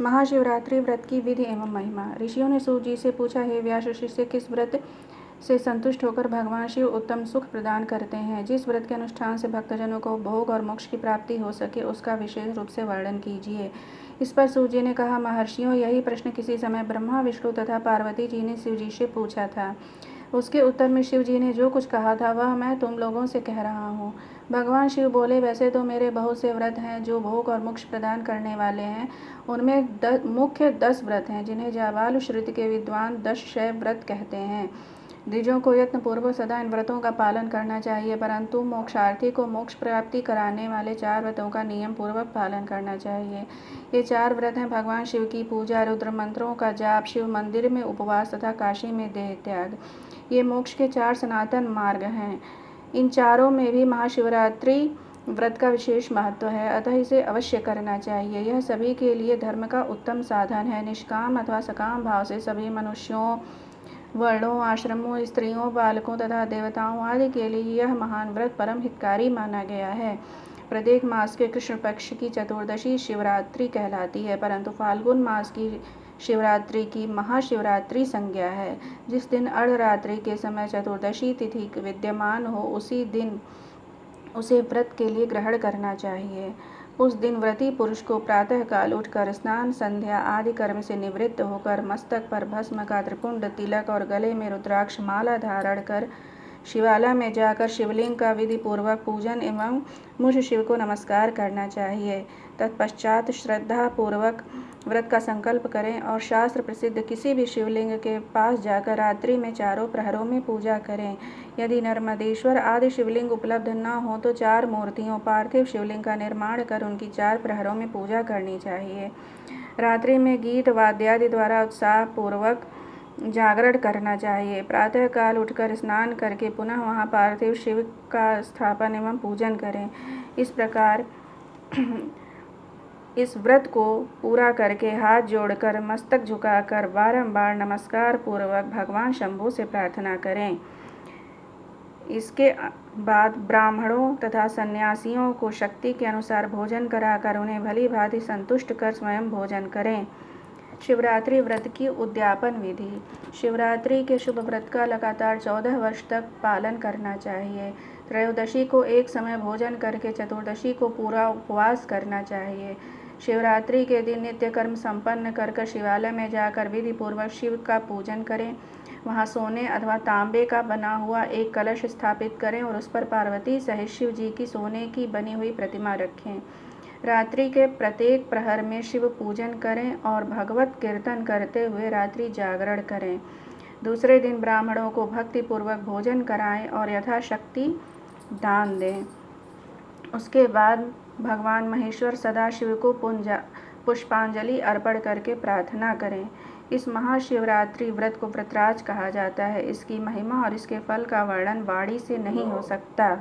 महाशिवरात्रि व्रत की विधि एवं महिमा। ऋषियों ने सूत जी से पूछा, हे व्यास शिष्य, किस व्रत से संतुष्ट होकर भगवान शिव उत्तम सुख प्रदान करते हैं? जिस व्रत के अनुष्ठान से भक्तजनों को भोग और मोक्ष की प्राप्ति हो सके, उसका विशेष रूप से वर्णन कीजिए। इस पर सूत जी ने कहा, महर्षियों, यही प्रश्न किसी समय ब्रह्मा, विष्णु तथा पार्वती जी ने शिव जी से पूछा था। उसके उत्तर में शिव जी ने जो कुछ कहा था वह मैं तुम लोगों से कह रहा हूँ। भगवान शिव बोले, वैसे तो मेरे बहुत से व्रत हैं जो भोग और मोक्ष प्रदान करने वाले हैं। उनमें मुख्य 10 व्रत हैं, जिन्हें जाबाल श्रुति के विद्वान 10 शैव व्रत कहते हैं। द्विजों को यत्नपूर्वक सदा इन व्रतों का पालन करना चाहिए, परंतु मोक्षार्थी को मोक्ष प्राप्ति कराने वाले 4 व्रतों का नियम पूर्वक पालन करना चाहिए। ये 4 व्रत हैं भगवान शिव की पूजा, रुद्र मंत्रों का जाप, शिव मंदिर में उपवास तथा काशी में देह त्याग। ये मोक्ष के 4 सनातन मार्ग हैं। इन चारों में भी महाशिवरात्रि व्रत का विशेष महत्व है, अतः इसे अवश्य करना चाहिए। यह सभी के लिए धर्म का उत्तम साधन है। निष्काम अथवा सकाम भाव से सभी मनुष्यों, वर्णों, आश्रमों, स्त्रियों, बालकों तथा देवताओं आदि के लिए यह महान व्रत परम हितकारी माना गया है। प्रत्येक मास के कृष्ण पक्ष की चतुर्दशी शिवरात्रि कहलाती है, परंतु फाल्गुन मास की शिवरात्रि की महाशिवरात्रि संज्ञा है। जिस दिन अर्धरात्रि के समय चतुर्दशी तिथि विद्यमान हो, उसी दिन उसे व्रत के लिए ग्रहण करना चाहिए। उस दिन व्रती पुरुष को प्रातःकाल उठकर स्नान, संध्या आदि कर्म से निवृत्त होकर मस्तक पर भस्म का त्रिपुंड तिलक और गले में रुद्राक्ष माला धारण कर शिवालय में जाकर शिवलिंग का विधि पूर्वक पूजन एवं मुझ शिव को नमस्कार करना चाहिए। तत्पश्चात श्रद्धा पूर्वक व्रत का संकल्प करें और शास्त्र प्रसिद्ध किसी भी शिवलिंग के पास जाकर रात्रि में चारों प्रहरों में पूजा करें। यदि नर्मदेश्वर आदि शिवलिंग उपलब्ध न हो तो 4 मूर्तियों पार्थिव शिवलिंग का निर्माण कर उनकी 4 प्रहरों में पूजा करनी चाहिए। रात्रि में गीत वाद्यादि द्वारा उत्साह पूर्वक जागरण करना चाहिए। प्रातःकाल उठकर स्नान करके पुनः वहां पार्थिव शिव का स्थापन एवं पूजन करें। इस प्रकार इस व्रत को पूरा करके हाथ जोड़कर मस्तक झुकाकर बारंबार नमस्कार पूर्वक भगवान शंभु से प्रार्थना करें। इसके बाद ब्राह्मणों तथा सन्यासियों को शक्ति के अनुसार भोजन कराकर उन्हें भली भांति संतुष्ट कर स्वयं भोजन करें। शिवरात्रि व्रत की उद्यापन विधि। शिवरात्रि के शुभ व्रत का लगातार 14 वर्ष तक पालन करना चाहिए। त्रयोदशी को एक समय भोजन करके चतुर्दशी को पूरा उपवास करना चाहिए। शिवरात्रि के दिन नित्य कर्म संपन्न कर शिवालय में जाकर विधि पूर्वक शिव का पूजन करें। वहां सोने अथवा तांबे का बना हुआ एक कलश स्थापित करें और उस पर पार्वती सहित शिव जी की सोने की बनी हुई प्रतिमा रखें। रात्रि के प्रत्येक प्रहर में शिव पूजन करें और भगवत कीर्तन करते हुए रात्रि जागरण करें। दूसरे दिन ब्राह्मणों को भक्ति पूर्वक भोजन कराएं और यथाशक्ति दान दें। उसके बाद भगवान महेश्वर सदाशिव को पुष्पांजलि अर्पण करके प्रार्थना करें। इस महाशिवरात्रि व्रत को व्रतराज कहा जाता है। इसकी महिमा और इसके फल का वर्णन वाणी से नहीं हो सकता।